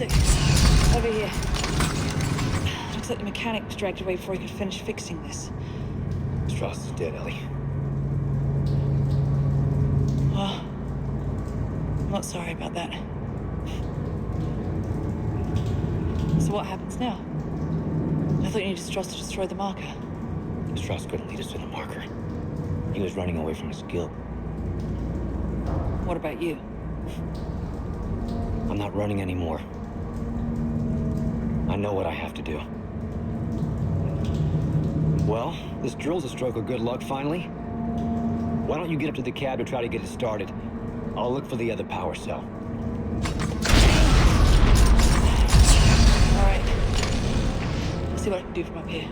is it? Over here. Looks like the mechanic was dragged away before he could finish fixing this. Strauss is dead, Ellie. Well, I'm not sorry about that. So what happens now? I thought you needed Strauss to destroy the marker. Strauss couldn't lead us to the marker. He was running away from his guild. What about you? I'm not running anymore. I know what I have to do. Well, this drill's a stroke of good luck, finally. Why don't you get up to the cab to try to get it started? I'll look for the other power cell. All right. Let's see what I can do from up here.